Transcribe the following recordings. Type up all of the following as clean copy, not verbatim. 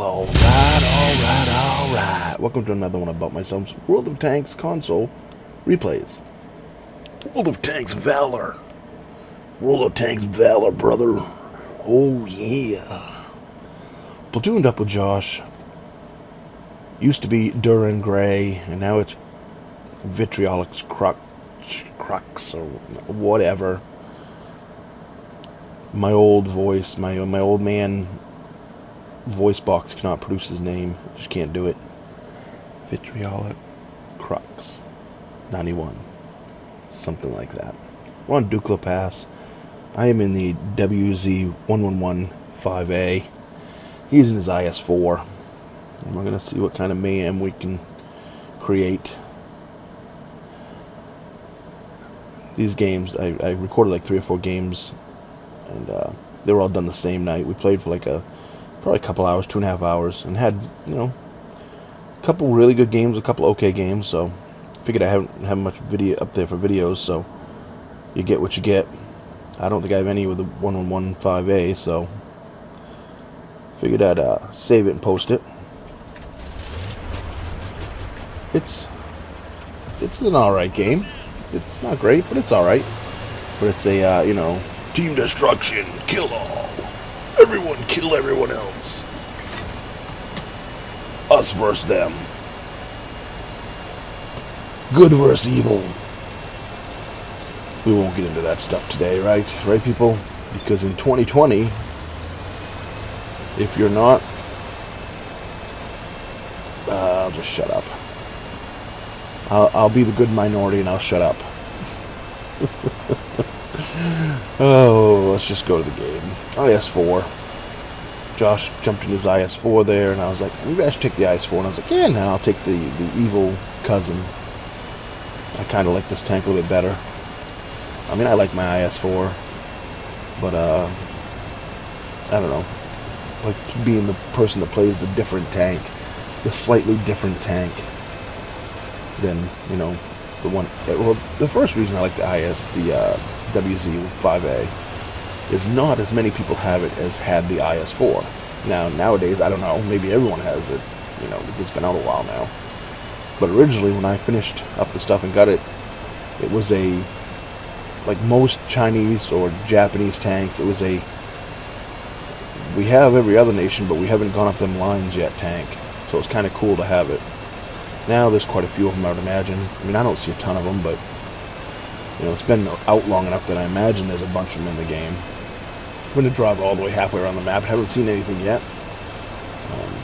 Alright. Welcome to another one about myself's World of Tanks console replays. World of Tanks Valor. World of Tanks Valor, brother. Oh, yeah. Platooned up with Josh. Used to be Duran Gray, and now it's Vitriolic's Crux, or whatever. My old voice, my old man voice box cannot produce his name. Just can't do it. Vitriolic Crux 91. Something like that. We're on Dukla Pass. I am in the WZ1115A. He's in his IS-4. And we're going to see what kind of mayhem we can create. These games, I recorded like 3 or 4 games, and they were all done the same night. We played for like probably a couple hours, 2.5 hours, and had, a couple really good games, a couple okay games. So figured I haven't have much video up there for videos, so you get what you get. I don't think I have any with the 1115A, so figured I'd save it and post it. It's an alright game. It's not great, but it's alright. But it's a, team destruction, kill all. Everyone kill everyone else. Us versus them. Good versus evil. We won't get into that stuff today, right? Right, people? Because in 2020, if you're not... I'll just shut up. I'll be the good minority and I'll shut up. Oh, let's just go to the game. IS-4. Josh jumped in his IS-4 there, and I was like, maybe I should take the IS-4. And I was like, yeah, no, I'll take the evil cousin. I kind of like this tank a little bit better. I mean, I like my IS-4, but, I don't know. Like being the person that plays the different tank. The slightly different tank than, the one... Well, the first reason I like the WZ5A is not as many people have it as had the IS-4. Now, nowadays, I don't know, maybe everyone has it, it's been out a while now. But originally, when I finished up the stuff and got it, it was a, like most Chinese or Japanese tanks, it was a, we have every other nation, but we haven't gone up them lines yet tank. So it's kind of cool to have it. Now there's quite a few of them, I would imagine. I mean, I don't see a ton of them, but it's been out long enough that I imagine there's a bunch of them in the game. I'm going to drive all the way halfway around the map. Haven't seen anything yet.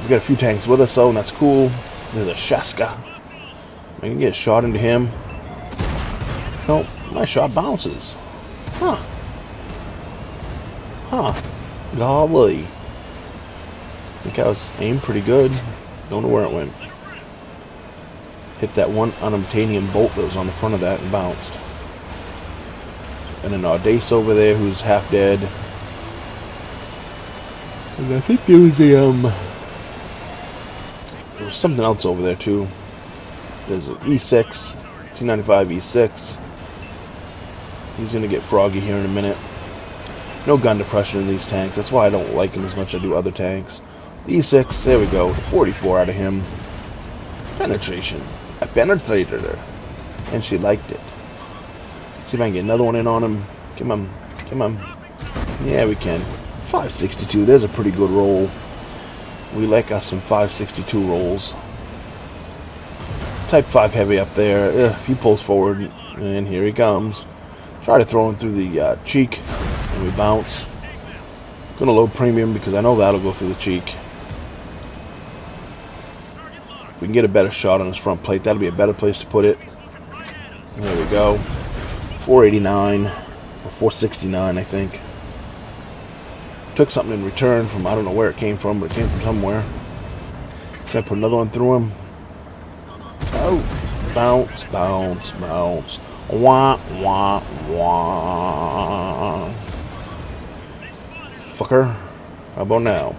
We got a few tanks with us, though, and that's cool. There's a Shaska. I can get a shot into him. Nope, my shot bounces. Huh. Golly. I think I was aimed pretty good. Don't know where it went. Hit that one unobtainium bolt that was on the front of that and bounced. And an Audace over there who's half dead. And I think there was there was something else over there too. There's an E6, 295 E6. He's gonna get froggy here in a minute. No gun depression in these tanks. That's why I don't like them as much as I do other tanks. E6, there we go. 44 out of him. Penetration. I penetrated her. And she liked it. See if I can get another one in on him. Come on. Yeah, we can. 562. There's a pretty good roll. We like us some 562 rolls. Type 5 heavy up there. If he pulls forward, and here he comes. Try to throw him through the cheek, and we bounce. Gonna load premium because I know that'll go through the cheek. If we can get a better shot on his front plate, that'll be a better place to put it. There we go. 489 or 469, I think. Took something in return from, I don't know where it came from, but it came from somewhere. Should I put another one through him? Oh, bounce. Wah. Fucker. How about now?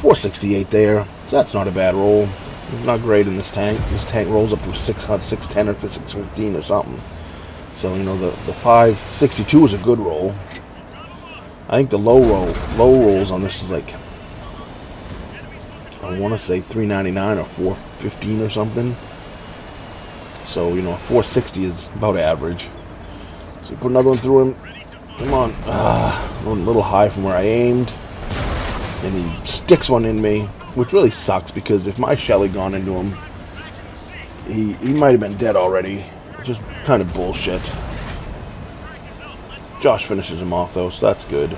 468 there. So that's not a bad roll. It's not great in this tank. This tank rolls up to 610 or 615 or something. So, the 562 is a good roll. I think the low rolls on this is like I want to say $3.99 or $4.15 or something. So, you know, 460 is about average. So put another one through him. Come on. A little high from where I aimed. And he sticks one in me, which really sucks because if my shell had gone into him, he might have been dead already. Just kind of bullshit. Josh finishes him off though, so that's good.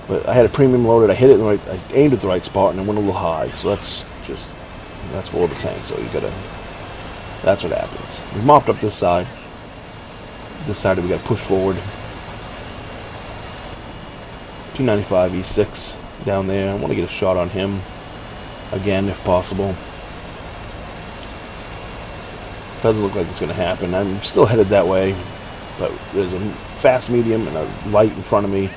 But I had a premium loaded. I hit it in the right. I aimed at the right spot and it went a little high. So that's below the tank. So you gotta. That's what happens. We mopped up this side. This side we gotta push forward. 295 E6 down there. I want to get a shot on him again if possible. Doesn't look like it's going to happen. I'm still headed that way, but there's a fast medium and a light in front of me,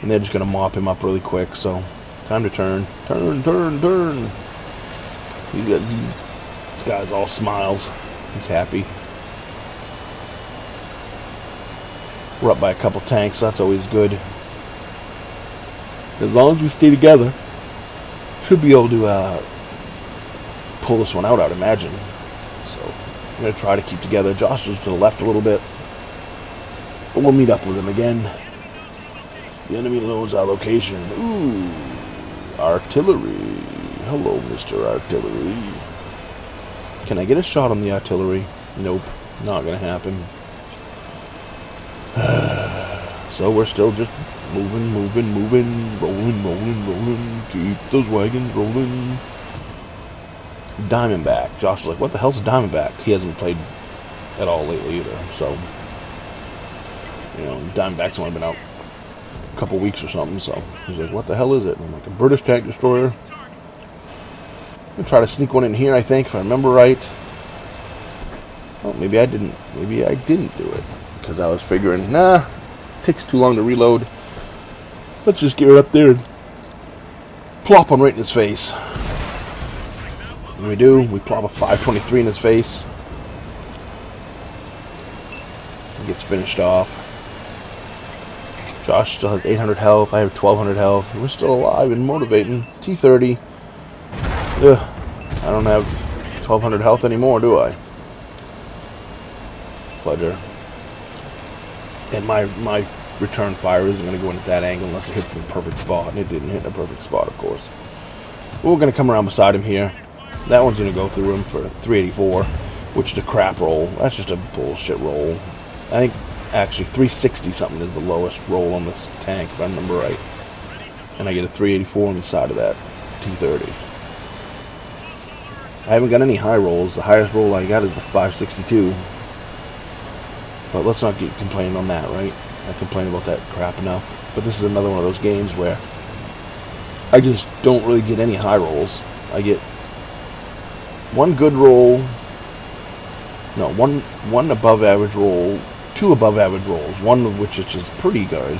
and they're just going to mop him up really quick. So time to turn. Turn. This guy's all smiles. He's happy. We're up by a couple tanks. So that's always good. As long as we stay together, should be able to pull this one out, I'd imagine. So I'm going to try to keep together. Josh is to the left a little bit, but we'll meet up with him again. The enemy knows our location. Ooh, artillery. Hello, Mr. Artillery. Can I get a shot on the artillery? Nope, not going to happen. So we're still just moving, rolling. Keep those wagons rolling. Diamondback. Josh was like, what the hell's a Diamondback? He hasn't played at all lately either. So, you know, Diamondback's only been out a couple weeks or something. So he's like, what the hell is it? And I'm like, a British tank destroyer. I'm going to try to sneak one in here, I think, if I remember right. Well, maybe I didn't. Maybe I didn't do it. Because I was figuring, nah, it takes too long to reload. Let's just get it up there and plop one right in his face. And we do. We plop a 523 in his face. He gets finished off. Josh still has 800 health. I have 1200 health. We're still alive and motivating. T30. Ugh. I don't have 1200 health anymore, do I? Fudger. And my return fire isn't going to go in at that angle unless it hits the perfect spot. And it didn't hit the perfect spot, of course. We're going to come around beside him here. That one's going to go through him for 384, which is a crap roll. That's just a bullshit roll. I think, actually, 360 something is the lowest roll on this tank, if I remember right. And I get a 384 on the side of that T30. I haven't got any high rolls. The highest roll I got is the 562. But let's not get complaining on that, right? I complain about that crap enough. But this is another one of those games where I just don't really get any high rolls. I get one good roll, no, one above average roll, two above average rolls, one of which is just pretty good.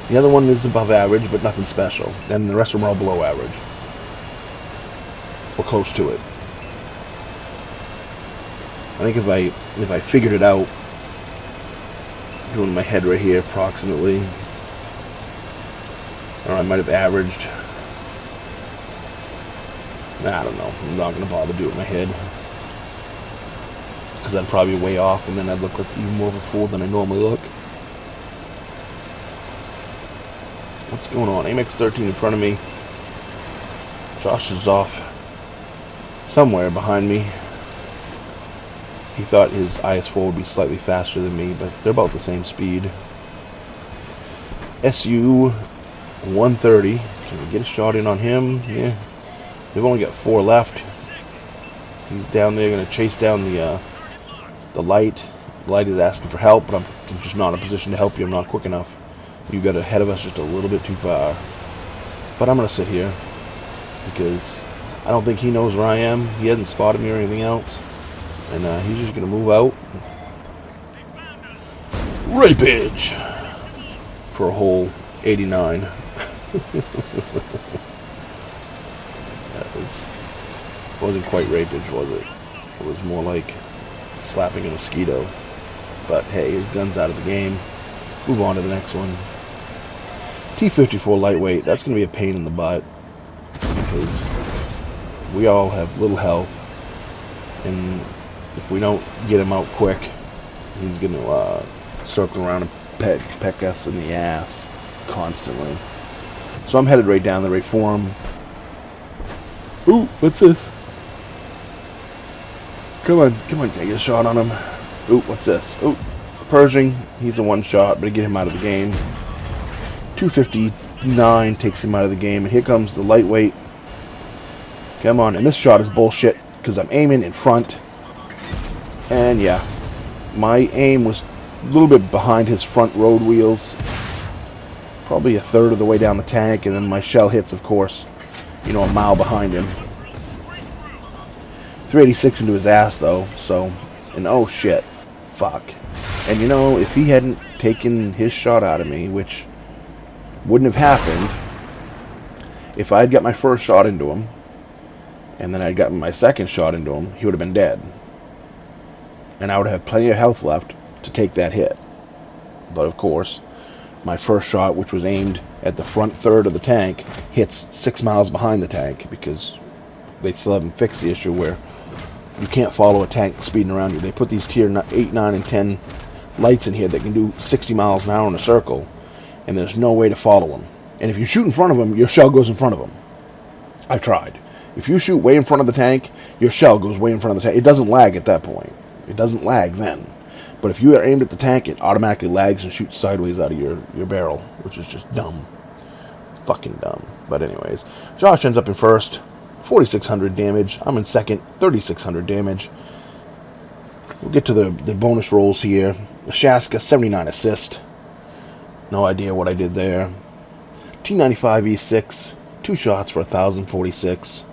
The other one is above average, but nothing special. And the rest of them are all below average. Or close to it. I think if I figured it out, doing my head right here approximately, or I might have averaged, I don't know, I'm not going to bother doing my head, because I'd probably be way off, and then I'd look like even more of a fool than I normally look. What's going on? AMX 13 in front of me. Josh is off somewhere behind me. He thought his IS-4 would be slightly faster than me, but they're about the same speed. SU 130. Can we get a shot in on him? Yeah. They've only got 4 left. He's down there going to chase down the light. The light is asking for help, but I'm just not in a position to help you. I'm not quick enough. You got ahead of us just a little bit too far. But I'm going to sit here because I don't think he knows where I am. He hasn't spotted me or anything else. And he's just going to move out. Rapage! For a whole 89. Wasn't quite rapage, was it? It was more like slapping a mosquito. But hey, his gun's out of the game. Move on to the next one. T-54 lightweight. That's going to be a pain in the butt. Because we all have little health, and if we don't get him out quick, he's going to circle around and peck us in the ass constantly. So I'm headed right down the right for him. Ooh, what's this? Come on, can I get a shot on him? Ooh, what's this? Ooh, Pershing, he's a one shot, but I get him out of the game. 259 takes him out of the game, and here comes the lightweight. Come on, and this shot is bullshit, because I'm aiming in front. And yeah, my aim was a little bit behind his front road wheels. Probably a third of the way down the tank, and then my shell hits, of course, a mile behind him. 386 into his ass, though, so, and oh shit, fuck. And if he hadn't taken his shot out of me, which wouldn't have happened, if I had got my first shot into him, and then I'd gotten my second shot into him, he would have been dead. And I would have plenty of health left to take that hit. But of course, my first shot, which was aimed at the front third of the tank, hits 6 miles behind the tank, because they still haven't fixed the issue where you can't follow a tank speeding around you. They put these tier 8, 9, and 10 lights in here that can do 60 miles an hour in a circle, and there's no way to follow them. And if you shoot in front of them, your shell goes in front of them. I've tried. If you shoot way in front of the tank, your shell goes way in front of the tank. It doesn't lag at that point. It doesn't lag then. But if you are aimed at the tank, it automatically lags and shoots sideways out of your barrel, which is just dumb. Fucking dumb. But anyways, Josh ends up in first, 4,600 damage. I'm in second, 3,600 damage. We'll get to the bonus rolls here. Shaska, 79 assist. No idea what I did there. T95 E6, 2 shots for 1,046.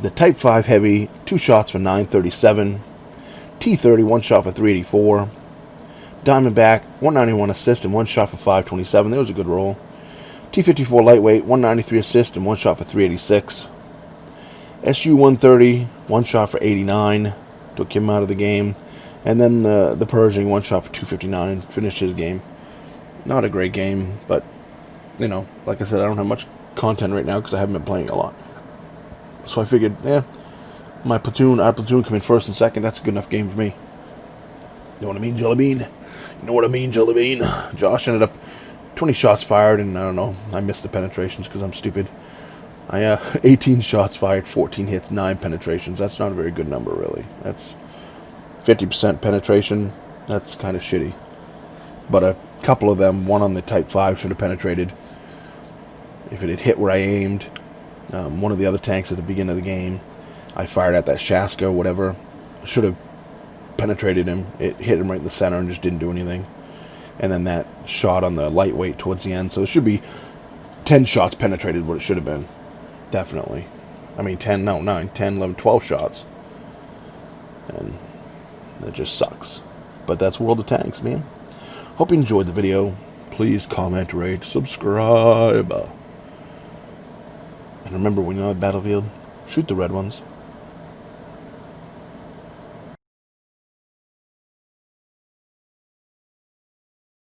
The Type 5 Heavy, 2 shots for 937. T30, 1 shot for 384. Diamondback, 191 assist and 1 shot for 527. That was a good roll. T54 Lightweight, 193 assist and 1 shot for 386. SU-130, 1 shot for 89. Took him out of the game. And then the Pershing, 1 shot for 259 and finished his game. Not a great game, but, like I said, I don't have much content right now because I haven't been playing a lot. So I figured, our platoon come in first and second. That's a good enough game for me. You know what I mean, Jellybean? You know what I mean, Jellybean? Josh ended up 20 shots fired, and I don't know, I missed the penetrations because I'm stupid. 18 shots fired, 14 hits, 9 penetrations. That's not a very good number, really. That's 50% penetration. That's kind of shitty. But a couple of them, one on the Type 5 should have penetrated. If it had hit where I aimed, one of the other tanks at the beginning of the game, I fired at that Shaska, whatever, should have penetrated him. It hit him right in the center and just didn't do anything. And then that shot on the lightweight towards the end. So it should be 10 shots penetrated what it should have been. Definitely. I mean 9, 10, 11, 12 shots. And that just sucks. But that's World of Tanks, man. Hope you enjoyed the video. Please comment, rate, subscribe. And remember, when you're on the battlefield, shoot the red ones.